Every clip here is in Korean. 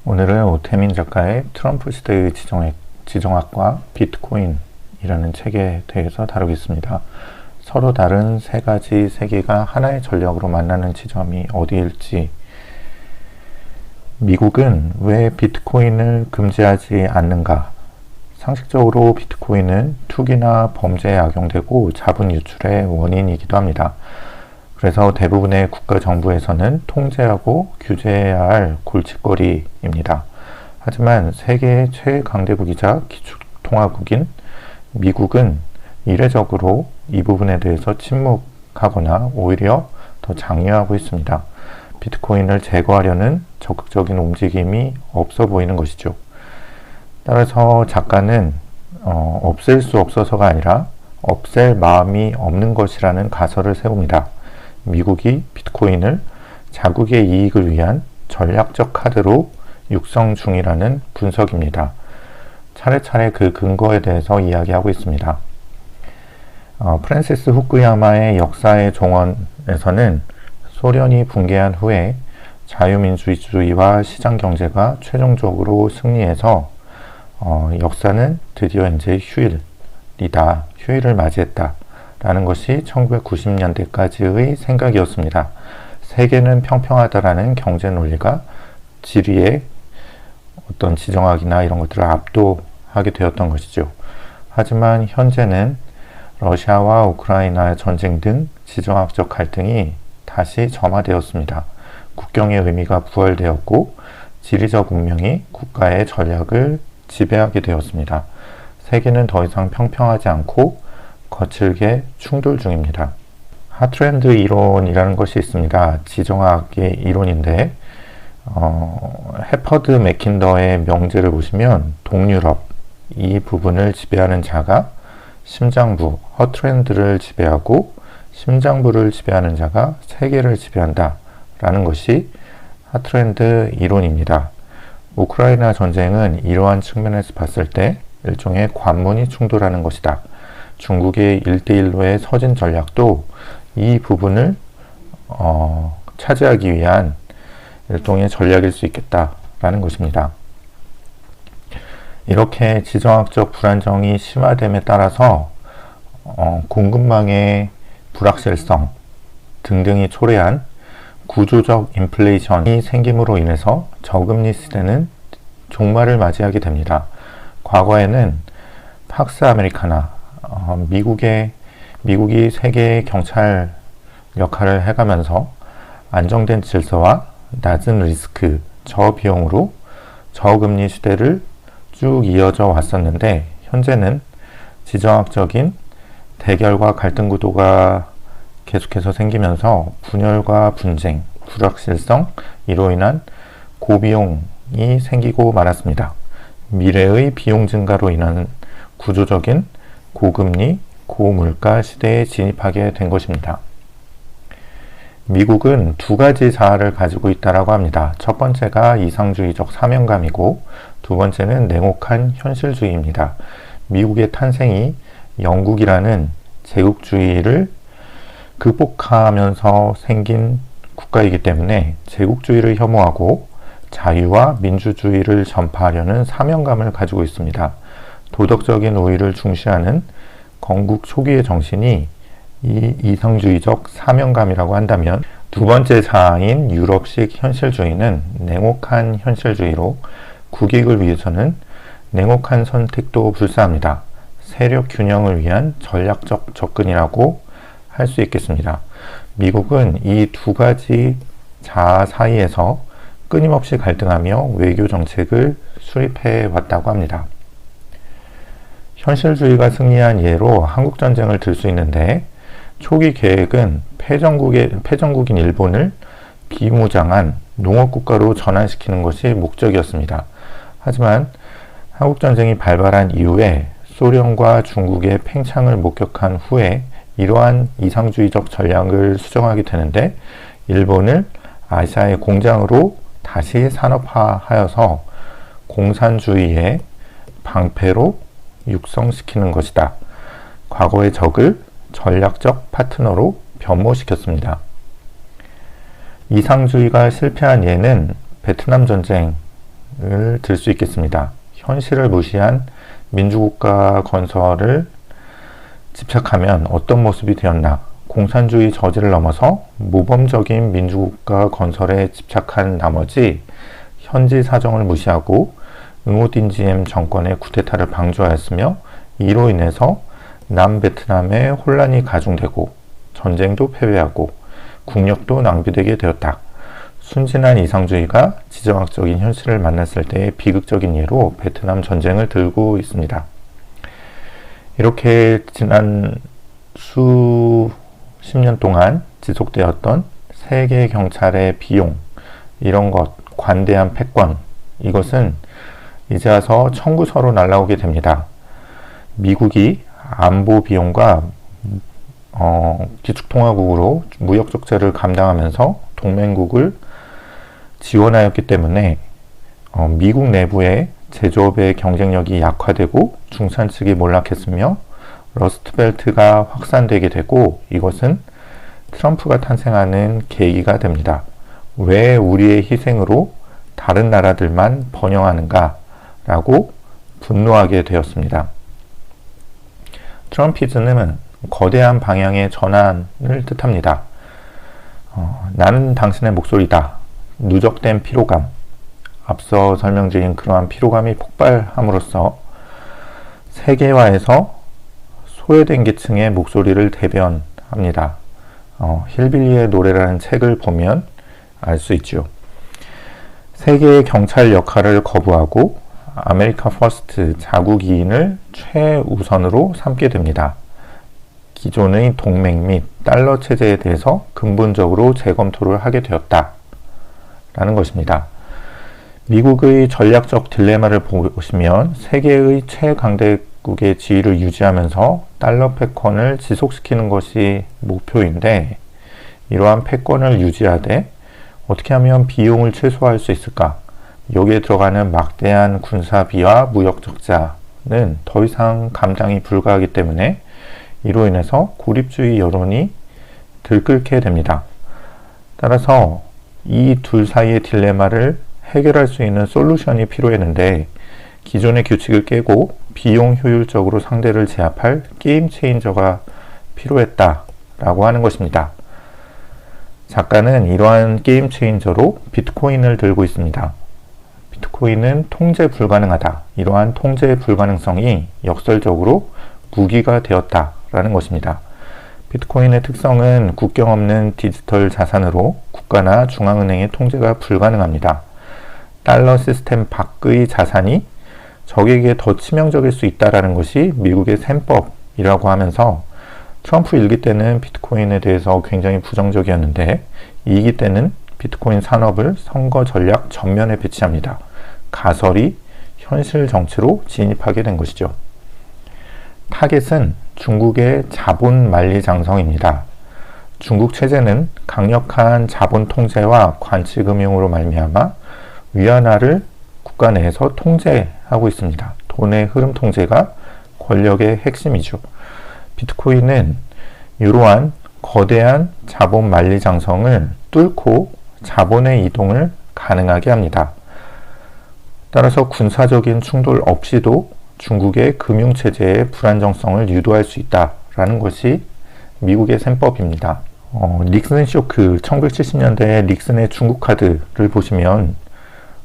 오늘은 오태민 작가의 트럼프 시대의 지정학과 비트코인이라는 책에 대해서 다루겠습니다. 서로 다른 세 가지 세계가 하나의 전략으로 만나는 지점이 어디일지, 미국은 왜 비트코인을 금지하지 않는가? 상식적으로 비트코인은 투기나 범죄에 악용되고 자본 유출의 원인이기도 합니다. 그래서 대부분의 국가 정부에서는 통제하고 규제해야 할 골칫거리입니다. 하지만 세계의 최강대국이자 기축통화국인 미국은 이례적으로 이 부분에 대해서 침묵하거나 오히려 더 장려하고 있습니다. 비트코인을 제거하려는 적극적인 움직임이 없어 보이는 것이죠. 따라서 작가는 없앨 수 없어서가 아니라 없앨 마음이 없는 것이라는 가설을 세웁니다. 미국이 비트코인을 자국의 이익을 위한 전략적 카드로 육성 중이라는 분석입니다. 차례차례 그 근거에 대해서 이야기하고 있습니다. 프랜시스 후쿠야마의 역사의 종언에서는 소련이 붕괴한 후에 자유민주주의와 시장경제가 최종적으로 승리해서 역사는 드디어 이제 휴일을 맞이했다 라는 것이 1990년대까지의 생각이었습니다. 세계는 평평하다라는 경제 논리가 지리의 어떤 지정학이나 이런 것들을 압도하게 되었던 것이죠. 하지만 현재는 러시아와 우크라이나 전쟁 등 지정학적 갈등이 다시 점화되었습니다. 국경의 의미가 부활되었고 지리적 운명이 국가의 전략을 지배하게 되었습니다. 세계는 더 이상 평평하지 않고 거칠게 충돌 중입니다. 하트랜드 이론이라는 것이 있습니다. 지정학의 이론인데 해퍼드 맥킨더의 명제를 보시면 동유럽 이 부분을 지배하는 자가 심장부 허트랜드를 지배하고 심장부를 지배하는 자가 세계를 지배한다 라는 것이 하트랜드 이론입니다. 우크라이나 전쟁은 이러한 측면에서 봤을 때 일종의 관문이 충돌하는 것이다. 중국의 1대1로의 서진 전략도 이 부분을 차지하기 위한 일종의 전략일 수 있겠다라는 것입니다. 이렇게 지정학적 불안정이 심화됨에 따라서 공급망의 불확실성 등등이 초래한 구조적 인플레이션이 생김으로 인해서 저금리 시대는 종말을 맞이하게 됩니다. 과거에는 팍스 아메리카나 미국이 세계의 경찰 역할을 해가면서 안정된 질서와 낮은 리스크, 저비용으로 저금리 시대를 쭉 이어져 왔었는데 현재는 지정학적인 대결과 갈등 구도가 계속해서 생기면서 분열과 분쟁, 불확실성, 이로 인한 고비용이 생기고 말았습니다. 미래의 비용 증가로 인한 구조적인 고금리, 고물가 시대에 진입하게 된 것입니다. 미국은 두 가지 자아를 가지고 있다고 합니다. 첫 번째가 이상주의적 사명감이고 두 번째는 냉혹한 현실주의입니다. 미국의 탄생이 영국이라는 제국주의를 극복하면서 생긴 국가이기 때문에 제국주의를 혐오하고 자유와 민주주의를 전파하려는 사명감을 가지고 있습니다. 도덕적인 우위를 중시하는 건국 초기의 정신이 이 이상주의적 사명감이라고 한다면 두 번째 자아인 유럽식 현실주의는 냉혹한 현실주의로 국익을 위해서는 냉혹한 선택도 불사합니다. 세력 균형을 위한 전략적 접근이라고 할 수 있겠습니다. 미국은 이 두 가지 자아 사이에서 끊임없이 갈등하며 외교 정책을 수립해 왔다고 합니다. 현실주의가 승리한 예로 한국전쟁을 들 수 있는데 초기 계획은 패전국인 일본을 비무장한 농업국가로 전환시키는 것이 목적이었습니다. 하지만 한국전쟁이 발발한 이후에 소련과 중국의 팽창을 목격한 후에 이러한 이상주의적 전략을 수정하게 되는데 일본을 아시아의 공장으로 다시 산업화하여서 공산주의의 방패로 육성시키는 것이다. 과거의 적을 전략적 파트너로 변모시켰습니다. 이상주의가 실패한 예는 베트남 전쟁 들 수 있겠습니다. 현실을 무시한 민주국가 건설을 집착하면 어떤 모습이 되었나? 공산주의 저지를 넘어서 모범적인 민주국가 건설에 집착한 나머지 현지 사정을 무시하고 응호딘지엠 정권의 쿠데타를 방조하였으며 이로 인해서 남베트남의 혼란이 가중되고 전쟁도 패배하고 국력도 낭비되게 되었다. 순진한 이상주의가 지정학적인 현실을 만났을 때의 비극적인 예로 베트남 전쟁을 들고 있습니다. 이렇게 지난 수십 년 동안 지속되었던 세계 경찰의 비용, 이런 것, 관대한 패권, 이것은 이제 와서 청구서로 날아오게 됩니다. 미국이 안보 비용과 기축통화국으로 무역 적자를 감당하면서 동맹국을 지원하였기 때문에 미국 내부의 제조업의 경쟁력이 약화되고 중산층이 몰락했으며 러스트벨트가 확산되게 되고 이것은 트럼프가 탄생하는 계기가 됩니다. 왜 우리의 희생으로 다른 나라들만 번영하는가 라고 분노하게 되었습니다. 트럼피즘은 거대한 방향의 전환을 뜻합니다. 나는 당신의 목소리다. 누적된 피로감, 앞서 설명드린 그러한 피로감이 폭발함으로써 세계화에서 소외된 계층의 목소리를 대변합니다. 힐빌리의 노래라는 책을 보면 알 수 있죠. 세계의 경찰 역할을 거부하고 아메리카 퍼스트 자국 이인을 최우선으로 삼게 됩니다. 기존의 동맹 및 달러 체제에 대해서 근본적으로 재검토를 하게 되었다. 라는 것입니다. 미국의 전략적 딜레마를 보시면 세계의 최강대국의 지위를 유지하면서 달러 패권을 지속시키는 것이 목표인데 이러한 패권을 유지하되 어떻게 하면 비용을 최소화할 수 있을까? 여기에 들어가는 막대한 군사비와 무역 적자는 더 이상 감당이 불가하기 때문에 이로 인해서 고립주의 여론이 들끓게 됩니다. 따라서 이 둘 사이의 딜레마를 해결할 수 있는 솔루션이 필요했는데 기존의 규칙을 깨고 비용 효율적으로 상대를 제압할 게임 체인저가 필요했다라고 하는 것입니다. 작가는 이러한 게임 체인저로 비트코인을 들고 있습니다. 비트코인은 통제 불가능하다. 이러한 통제 불가능성이 역설적으로 무기가 되었다라는 것입니다. 비트코인의 특성은 국경 없는 디지털 자산으로 국가나 중앙은행의 통제가 불가능합니다. 달러 시스템 밖의 자산이 적에게 더 치명적일 수 있다는 것이 미국의 셈법이라고 하면서 트럼프 1기 때는 비트코인에 대해서 굉장히 부정적이었는데 2기 때는 비트코인 산업을 선거 전략 전면에 배치합니다. 가설이 현실 정치로 진입하게 된 것이죠. 타겟은 중국의 자본 만리장성입니다. 중국 체제는 강력한 자본 통제와 관치금융으로 말미암아 위안화를 국가 내에서 통제하고 있습니다. 돈의 흐름 통제가 권력의 핵심이죠. 비트코인은 이러한 거대한 자본 만리장성을 뚫고 자본의 이동을 가능하게 합니다. 따라서 군사적인 충돌 없이도 중국의 금융체제의 불안정성을 유도할 수 있다라는 것이 미국의 셈법입니다. 닉슨 쇼크 1970년대 닉슨의 중국 카드를 보시면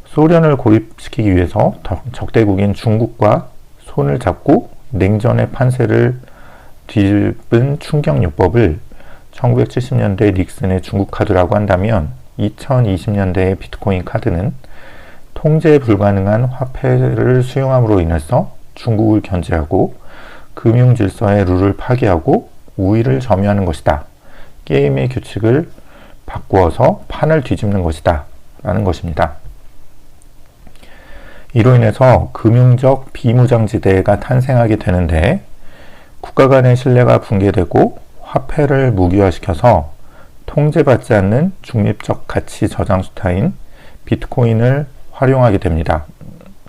소련을 고립시키기 위해서 적대국인 중국과 손을 잡고 냉전의 판세를 뒤집은 충격요법을 1970년대 닉슨의 중국 카드라고 한다면 2020년대의 비트코인 카드는 통제 불가능한 화폐를 수용함으로 인해서 중국을 견제하고 금융 질서의 룰을 파괴하고 우위를 점유하는 것이다. 게임의 규칙을 바꾸어서 판을 뒤집는 것이다. 라는 것입니다. 이로 인해서 금융적 비무장지대가 탄생하게 되는데 국가 간의 신뢰가 붕괴되고 화폐를 무기화시켜서 통제받지 않는 중립적 가치 저장 수타인 비트코인을 활용하게 됩니다.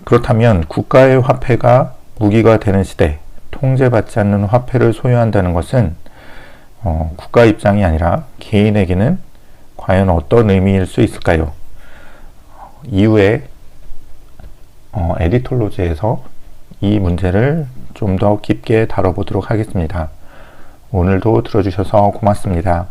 그렇다면 국가의 화폐가 무기가 되는 시대, 통제받지 않는 화폐를 소유한다는 것은 국가 입장이 아니라 개인에게는 과연 어떤 의미일 수 있을까요? 이후에 에디톨로지에서 이 문제를 좀 더 깊게 다뤄보도록 하겠습니다. 오늘도 들어주셔서 고맙습니다.